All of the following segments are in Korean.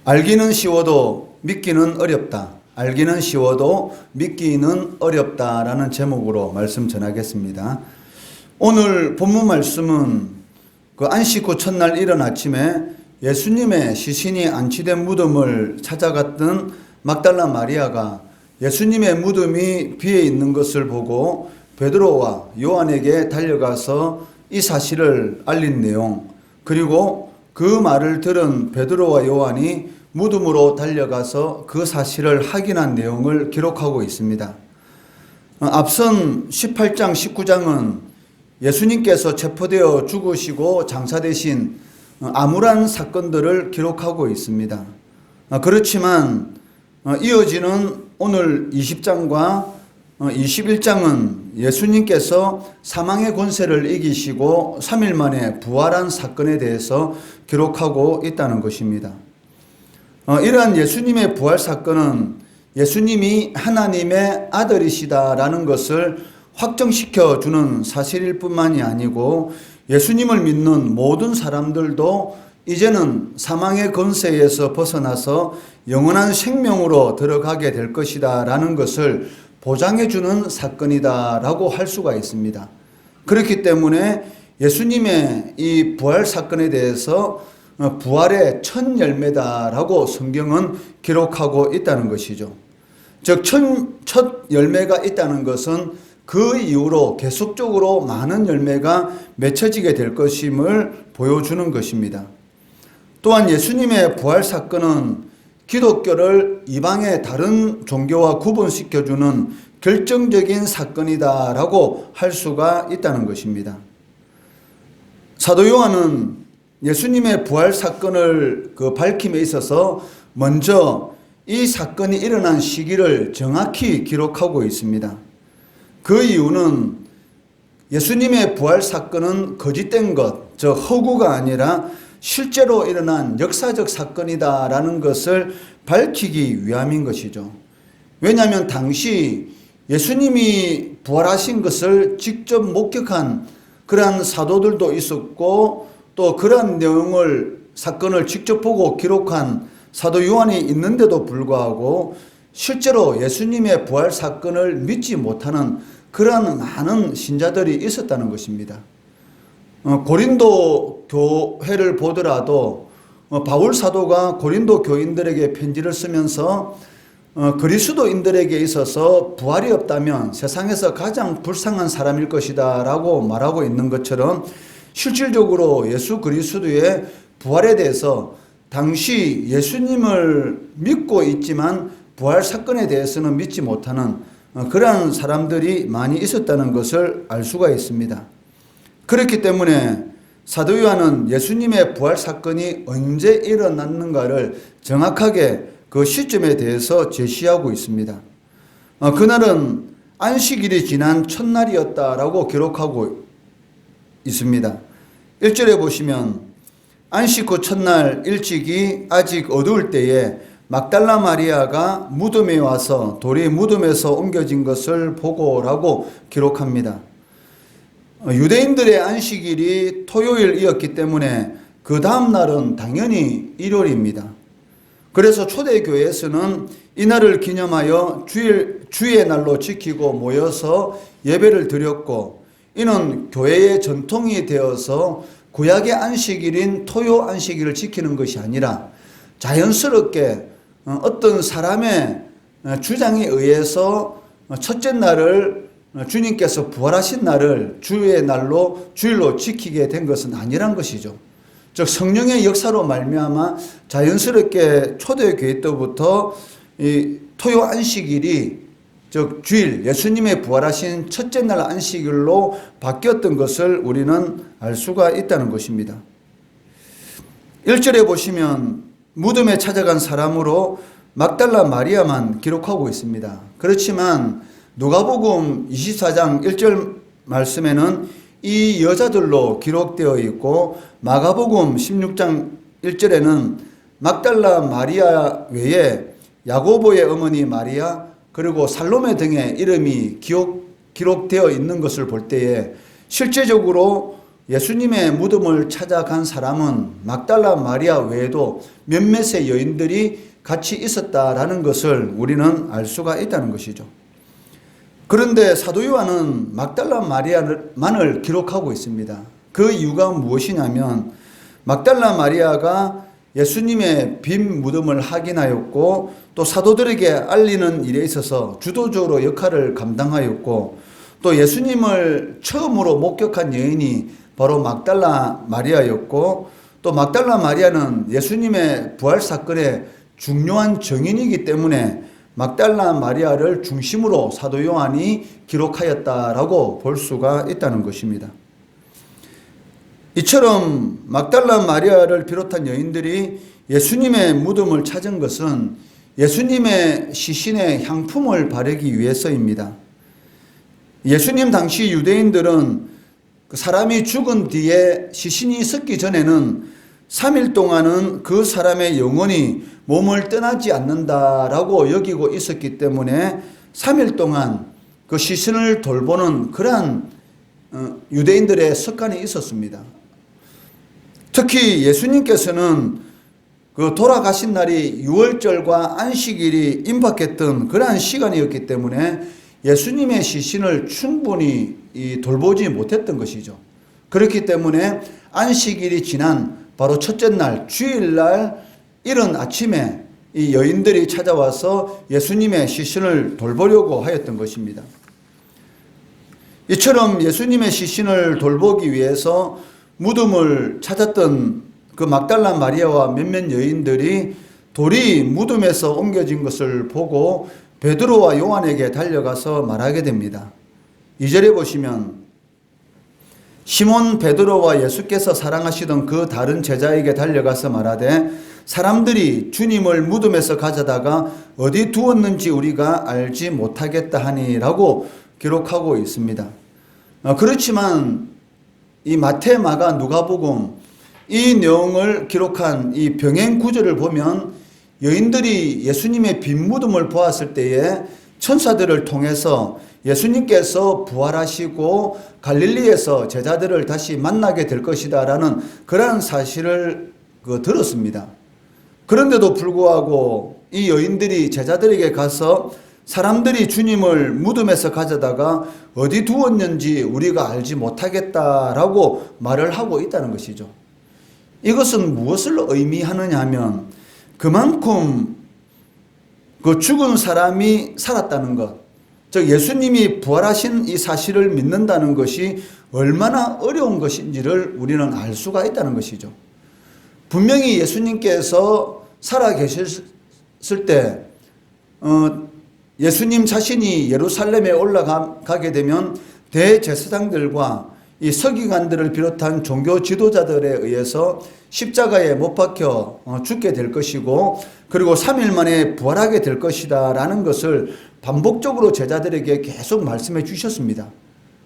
알기는 쉬워도 믿기는 어렵다. 알기는 쉬워도 믿기는 어렵다라는 제목으로 말씀 전하겠습니다. 오늘 본문 말씀은 그 안식 후 첫날 이른 아침에 예수님의 시신이 안치된 무덤을 찾아갔던 막달라 마리아가 예수님의 무덤이 비어 있는 것을 보고 베드로와 요한에게 달려가서 이 사실을 알린 내용, 그리고 그 말을 들은 베드로와 요한이 무덤으로 달려가서 그 사실을 확인한 내용을 기록하고 있습니다. 앞선 18장, 19장은 예수님께서 체포되어 죽으시고 장사되신 암울한 사건들을 기록하고 있습니다. 그렇지만 이어지는 오늘 20장과 21장은 예수님께서 사망의 권세를 이기시고 3일 만에 부활한 사건에 대해서 기록하고 있다는 것입니다. 이러한 예수님의 부활 사건은 예수님이 하나님의 아들이시다라는 것을 확정시켜 주는 사실일 뿐만이 아니고 예수님을 믿는 모든 사람들도 이제는 사망의 권세에서 벗어나서 영원한 생명으로 들어가게 될 것이다 라는 것을 보장해 주는 사건이다라고 할 수가 있습니다. 그렇기 때문에 예수님의 이 부활 사건에 대해서 부활의 첫 열매다라고 성경은 기록하고 있다는 것이죠. 즉, 첫 열매가 있다는 것은 그 이후로 계속적으로 많은 열매가 맺혀지게 될 것임을 보여주는 것입니다. 또한 예수님의 부활 사건은 기독교를 이방의 다른 종교와 구분시켜주는 결정적인 사건이다라고 할 수가 있다는 것입니다. 사도 요한은 예수님의 부활 사건을 밝힘에 있어서 먼저 이 사건이 일어난 시기를 정확히 기록하고 있습니다. 그 이유는 예수님의 부활 사건은 거짓된 것, 즉 허구가 아니라 실제로 일어난 역사적 사건이다라는 것을 밝히기 위함인 것이죠. 왜냐하면 당시 예수님이 부활하신 것을 직접 목격한 그러한 사도들도 있었고 또 그러한 사건을 직접 보고 기록한 사도 요한이 있는데도 불구하고 실제로 예수님의 부활 사건을 믿지 못하는 그러한 많은 신자들이 있었다는 것입니다. 고린도 교회를 보더라도 바울 사도가 고린도 교인들에게 편지를 쓰면서 그리스도인들에게 있어서 부활이 없다면 세상에서 가장 불쌍한 사람일 것이다 라고 말하고 있는 것처럼 실질적으로 예수 그리스도의 부활에 대해서 당시 예수님을 믿고 있지만 부활 사건에 대해서는 믿지 못하는 그러한 사람들이 많이 있었다는 것을 알 수가 있습니다. 그렇기 때문에 사도 요한은 예수님의 부활 사건이 언제 일어났는가를 정확하게 그 시점에 대해서 제시하고 있습니다. 그날은 안식일이 지난 첫날이었다라고 기록하고 있습니다. 1절에 보시면 안식 후 첫날 일찍이 아직 어두울 때에 막달라 마리아가 무덤에 와서 돌이 무덤에서 옮겨진 것을 보고라고 기록합니다. 유대인들의 안식일이 토요일이었기 때문에 그 다음 날은 당연히 일요일입니다. 그래서 초대교회에서는 이날을 기념하여 주의 날로 지키고 모여서 예배를 드렸고, 이는 교회의 전통이 되어서 구약의 안식일인 토요 안식일을 지키는 것이 아니라 자연스럽게 어떤 사람의 주장에 의해서 첫째 날을 주님께서 부활하신 날을 주의 날로 주일로 지키게 된 것은 아니란 것이죠. 즉 성령의 역사로 말미암아 자연스럽게 초대교회 때부터 이 토요 안식일이 즉 주일, 예수님의 부활하신 첫째 날 안식일로 바뀌었던 것을 우리는 알 수가 있다는 것입니다. 1절에 보시면 무덤에 찾아간 사람으로 막달라 마리아만 기록하고 있습니다. 그렇지만 누가복음 24장 1절 말씀에는 이 여자들로 기록되어 있고, 마가복음 16장 1절에는 막달라 마리아 외에 야고보의 어머니 마리아 그리고 살로메 등의 이름이 기록되어 있는 것을 볼 때에 실제적으로 예수님의 무덤을 찾아간 사람은 막달라 마리아 외에도 몇몇의 여인들이 같이 있었다라는 것을 우리는 알 수가 있다는 것이죠. 그런데 사도 요한은 막달라 마리아만을 기록하고 있습니다. 그 이유가 무엇이냐면 막달라 마리아가 예수님의 빈 무덤을 확인하였고 또 사도들에게 알리는 일에 있어서 주도적으로 역할을 감당하였고 또 예수님을 처음으로 목격한 여인이 바로 막달라 마리아였고 또 막달라 마리아는 예수님의 부활 사건의 중요한 증인이기 때문에 막달라 마리아를 중심으로 사도 요한이 기록하였다라고 볼 수가 있다는 것입니다. 이처럼 막달라 마리아를 비롯한 여인들이 예수님의 무덤을 찾은 것은 예수님의 시신에 향품을 바르기 위해서입니다. 예수님 당시 유대인들은 그 사람이 죽은 뒤에 시신이 썩기 전에는 3일 동안은 그 사람의 영혼이 몸을 떠나지 않는다라고 여기고 있었기 때문에 3일 동안 그 시신을 돌보는 그러한 유대인들의 습관이 있었습니다. 특히 예수님께서는 그 돌아가신 날이 유월절과 안식일이 임박했던 그러한 시간이었기 때문에 예수님의 시신을 충분히 돌보지 못했던 것이죠. 그렇기 때문에 안식일이 지난 바로 첫째 날 주일날 이른 아침에 이 여인들이 찾아와서 예수님의 시신을 돌보려고 하였던 것입니다. 이처럼 예수님의 시신을 돌보기 위해서 무덤을 찾았던 그 막달라 마리아와 몇몇 여인들이 돌이 무덤에서 옮겨진 것을 보고 베드로와 요한에게 달려가서 말하게 됩니다. 2절에 보시면 시몬 베드로와 예수께서 사랑하시던 그 다른 제자에게 달려가서 말하되 사람들이 주님을 무덤에서 가져다가 어디 두었는지 우리가 알지 못하겠다 하니라고 기록하고 있습니다. 그렇지만 이 마태, 마가, 누가복음 이 내용을 기록한 이 병행 구절을 보면 여인들이 예수님의 빈 무덤을 보았을 때에 천사들을 통해서 예수님께서 부활하시고 갈릴리에서 제자들을 다시 만나게 될 것이다라는 그러한 사실을 들었습니다. 그런데도 불구하고 이 여인들이 제자들에게 가서 사람들이 주님을 무덤에서 가져다가 어디 두었는지 우리가 알지 못하겠다라고 말을 하고 있다는 것이죠. 이것은 무엇을 의미하느냐 하면 그만큼 그 죽은 사람이 살았다는 것, 즉 예수님이 부활하신 이 사실을 믿는다는 것이 얼마나 어려운 것인지를 우리는 알 수가 있다는 것이죠. 분명히 예수님께서 살아계셨을 때 예수님 자신이 예루살렘에 올라가게 되면 대제사장들과 이 서기관들을 비롯한 종교 지도자들에 의해서 십자가에 못 박혀 죽게 될 것이고 그리고 3일 만에 부활하게 될 것이다 라는 것을 반복적으로 제자들에게 계속 말씀해 주셨습니다.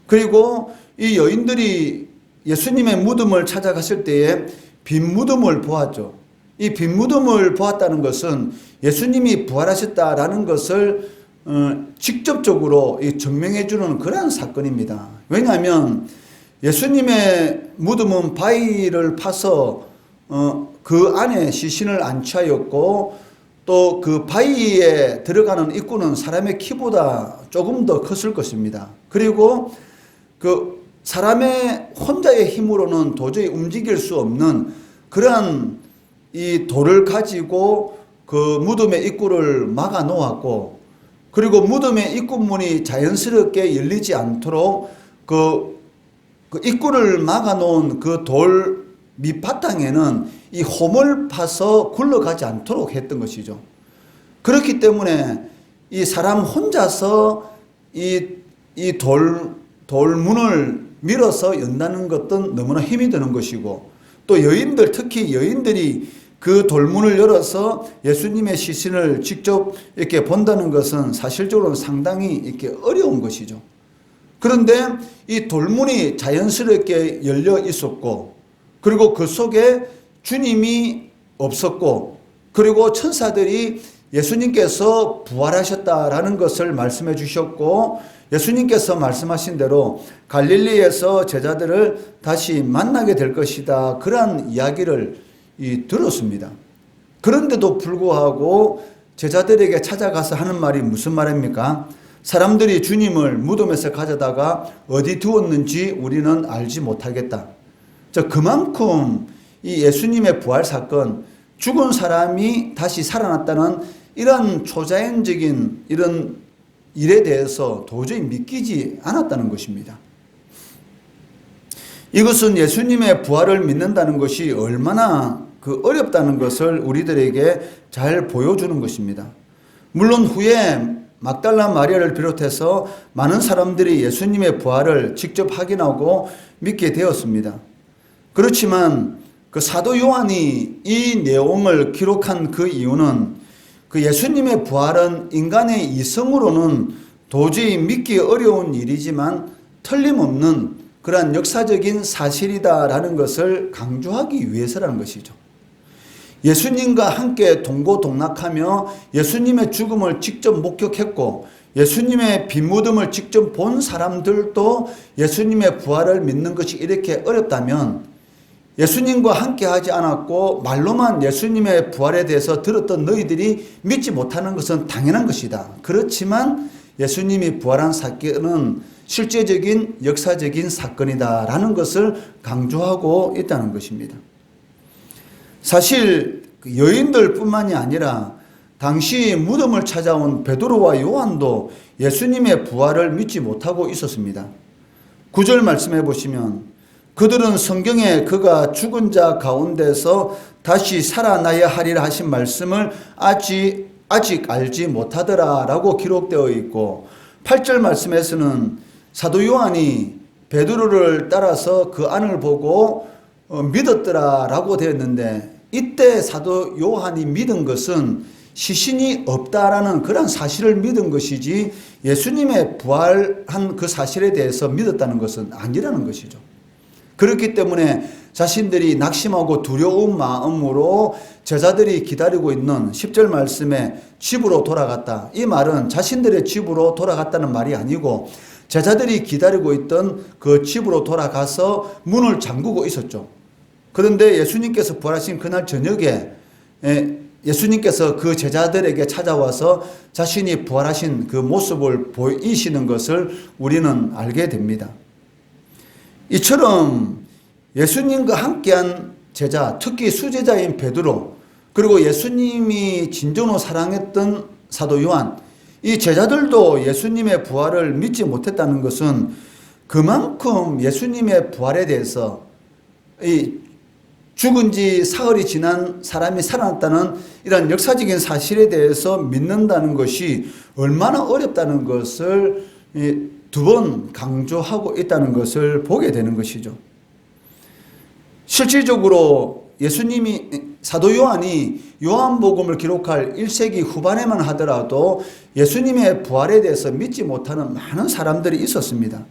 그리고 이 여인들이 예수님의 무덤을 찾아갔을 때에 빈 무덤을 보았죠. 이 빈 무덤을 보았다는 것은 예수님이 부활하셨다라는 것을 직접적으로 증명해 주는 그러한 사건입니다. 왜냐하면 예수님의 무덤은 바위를 파서 그 안에 시신을 안치하였고 또 그 바위에 들어가는 입구는 사람의 키보다 조금 더 컸을 것입니다. 그리고 그 사람의 혼자의 힘으로는 도저히 움직일 수 없는 그러한 이 돌을 가지고 그 무덤의 입구를 막아 놓았고 그리고 무덤의 입구문이 자연스럽게 열리지 않도록 그 입구를 막아 놓은 그 돌 밑바탕에는 이 홈을 파서 굴러가지 않도록 했던 것이죠. 그렇기 때문에 이 사람 혼자서 이 돌문을 밀어서 연다는 것은 너무나 힘이 드는 것이고 또 여인들, 특히 여인들이 그 돌문을 열어서 예수님의 시신을 직접 이렇게 본다는 것은 사실적으로 상당히 이렇게 어려운 것이죠. 그런데 이 돌문이 자연스럽게 열려 있었고 그리고 그 속에 주님이 없었고 그리고 천사들이 예수님께서 부활하셨다라는 것을 말씀해 주셨고, 예수님께서 말씀하신 대로 갈릴리에서 제자들을 다시 만나게 될 것이다, 그러한 이야기를 들었습니다. 그런데도 불구하고 제자들에게 찾아가서 하는 말이 무슨 말입니까? 사람들이 주님을 무덤에서 가져다가 어디 두었는지 우리는 알지 못하겠다. 그만큼 이 예수님의 부활 사건, 죽은 사람이 다시 살아났다는 이런 초자연적인 이런 일에 대해서 도저히 믿기지 않았다는 것입니다. 이것은 예수님의 부활을 믿는다는 것이 얼마나 어렵다는 것을 우리들에게 잘 보여주는 것입니다. 물론 후에 막달라 마리아를 비롯해서 많은 사람들이 예수님의 부활을 직접 확인하고 믿게 되었습니다. 그렇지만 그 사도 요한이 이 내용을 기록한 그 이유는 그 예수님의 부활은 인간의 이성으로는 도저히 믿기 어려운 일이지만 틀림없는 그러한 역사적인 사실이다라는 것을 강조하기 위해서라는 것이죠. 예수님과 함께 동고동락하며 예수님의 죽음을 직접 목격했고 예수님의 빈무덤을 직접 본 사람들도 예수님의 부활을 믿는 것이 이렇게 어렵다면 예수님과 함께 하지 않았고 말로만 예수님의 부활에 대해서 들었던 너희들이 믿지 못하는 것은 당연한 것이다. 그렇지만 예수님이 부활한 사건은 실제적인 역사적인 사건이다라는 것을 강조하고 있다는 것입니다. 사실 여인들 뿐만이 아니라 당시 무덤을 찾아온 베드로와 요한도 예수님의 부활을 믿지 못하고 있었습니다. 9절 말씀해 보시면 그들은 성경에 그가 죽은 자 가운데서 다시 살아나야 하리라 하신 말씀을 아직 알지 못하더라라고 기록되어 있고 8절 말씀에서는 사도 요한이 베드로를 따라서 그 안을 보고 믿었더라라고 되었는데 이때 사도 요한이 믿은 것은 시신이 없다라는 그런 사실을 믿은 것이지 예수님의 부활한 그 사실에 대해서 믿었다는 것은 아니라는 것이죠. 그렇기 때문에 자신들이 낙심하고 두려운 마음으로 제자들이 기다리고 있는 10절 말씀에 집으로 돌아갔다. 이 말은 자신들의 집으로 돌아갔다는 말이 아니고 제자들이 기다리고 있던 그 집으로 돌아가서 문을 잠그고 있었죠. 그런데 예수님께서 부활하신 그날 저녁에 예수님께서 그 제자들에게 찾아와서 자신이 부활하신 그 모습을 보이시는 것을 우리는 알게 됩니다. 이처럼 예수님과 함께한 제자, 특히 수제자인 베드로, 그리고 예수님이 진정으로 사랑했던 사도 요한, 이 제자들도 예수님의 부활을 믿지 못했다는 것은 그만큼 예수님의 부활에 대해서 이 죽은 지 사흘이 지난 사람이 살아났다는 이런 역사적인 사실에 대해서 믿는다는 것이 얼마나 어렵다는 것을 두 번 강조하고 있다는 것을 보게 되는 것이죠. 실질적으로 예수님이 사도 요한이 요한복음을 기록할 1세기 후반에만 하더라도 예수님의 부활에 대해서 믿지 못하는 많은 사람들이 있었습니다.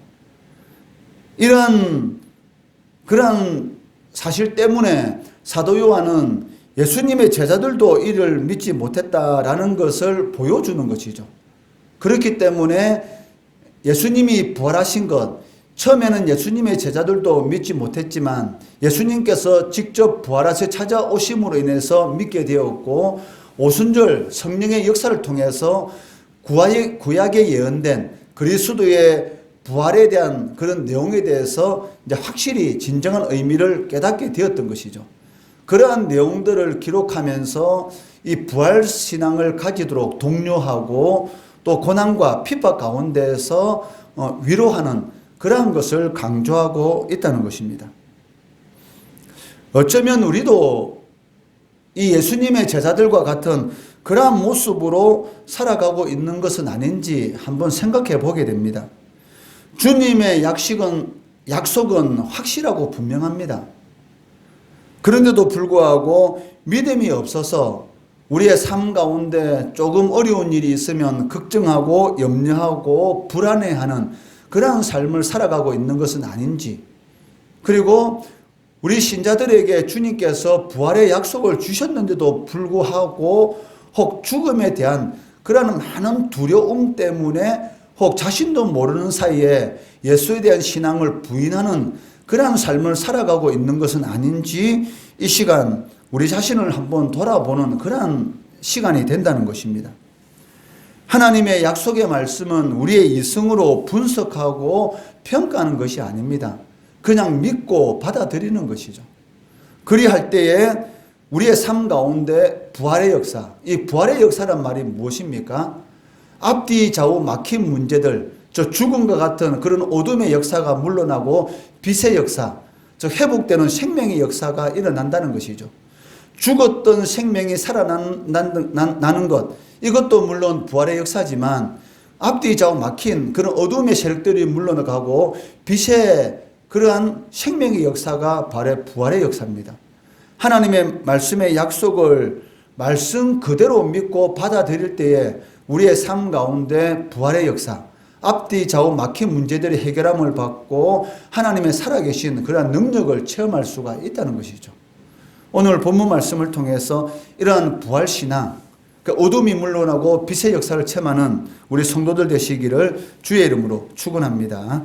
그런 사실 때문에 사도 요한은 예수님의 제자들도 이를 믿지 못했다라는 것을 보여주는 것이죠. 그렇기 때문에 예수님이 부활하신 것, 처음에는 예수님의 제자들도 믿지 못했지만 예수님께서 직접 부활하셔 찾아오심으로 인해서 믿게 되었고 오순절 성령의 역사를 통해서 구약에 예언된 그리스도의 부활에 대한 그런 내용에 대해서 이제 확실히 진정한 의미를 깨닫게 되었던 것이죠. 그러한 내용들을 기록하면서 이 부활 신앙을 가지도록 독려하고 또 고난과 핍박 가운데서 위로하는 그러한 것을 강조하고 있다는 것입니다. 어쩌면 우리도 이 예수님의 제자들과 같은 그러한 모습으로 살아가고 있는 것은 아닌지 한번 생각해 보게 됩니다. 주님의 약속은 확실하고 분명합니다. 그런데도 불구하고 믿음이 없어서 우리의 삶 가운데 조금 어려운 일이 있으면 걱정하고 염려하고 불안해하는 그러한 삶을 살아가고 있는 것은 아닌지, 그리고 우리 신자들에게 주님께서 부활의 약속을 주셨는데도 불구하고 혹 죽음에 대한 그러한 많은 두려움 때문에 혹 자신도 모르는 사이에 예수에 대한 신앙을 부인하는 그러한 삶을 살아가고 있는 것은 아닌지 이 시간 우리 자신을 한번 돌아보는 그러한 시간이 된다는 것입니다. 하나님의 약속의 말씀은 우리의 이성으로 분석하고 평가하는 것이 아닙니다. 그냥 믿고 받아들이는 것이죠. 그리할 때에 우리의 삶 가운데 부활의 역사, 이 부활의 역사란 말이 무엇입니까? 앞뒤 좌우 막힌 문제들, 저 죽음과 같은 그런 어둠의 역사가 물러나고 빛의 역사, 즉 회복되는 생명의 역사가 일어난다는 것이죠. 죽었던 생명이 살아나는 것, 이것도 물론 부활의 역사지만 앞뒤 좌우 막힌 그런 어둠의 세력들이 물러나가고 빛의 그러한 생명의 역사가 바로 부활의 역사입니다. 하나님의 말씀의 약속을 말씀 그대로 믿고 받아들일 때에 우리의 삶 가운데 부활의 역사, 앞뒤 좌우 막힌 문제들이 해결함을 받고 하나님의 살아계신 그러한 능력을 체험할 수가 있다는 것이죠. 오늘 본문 말씀을 통해서 이러한 부활신앙, 어둠이 물러나고 빛의 역사를 체험하는 우리 성도들 되시기를 주의 이름으로 축원합니다.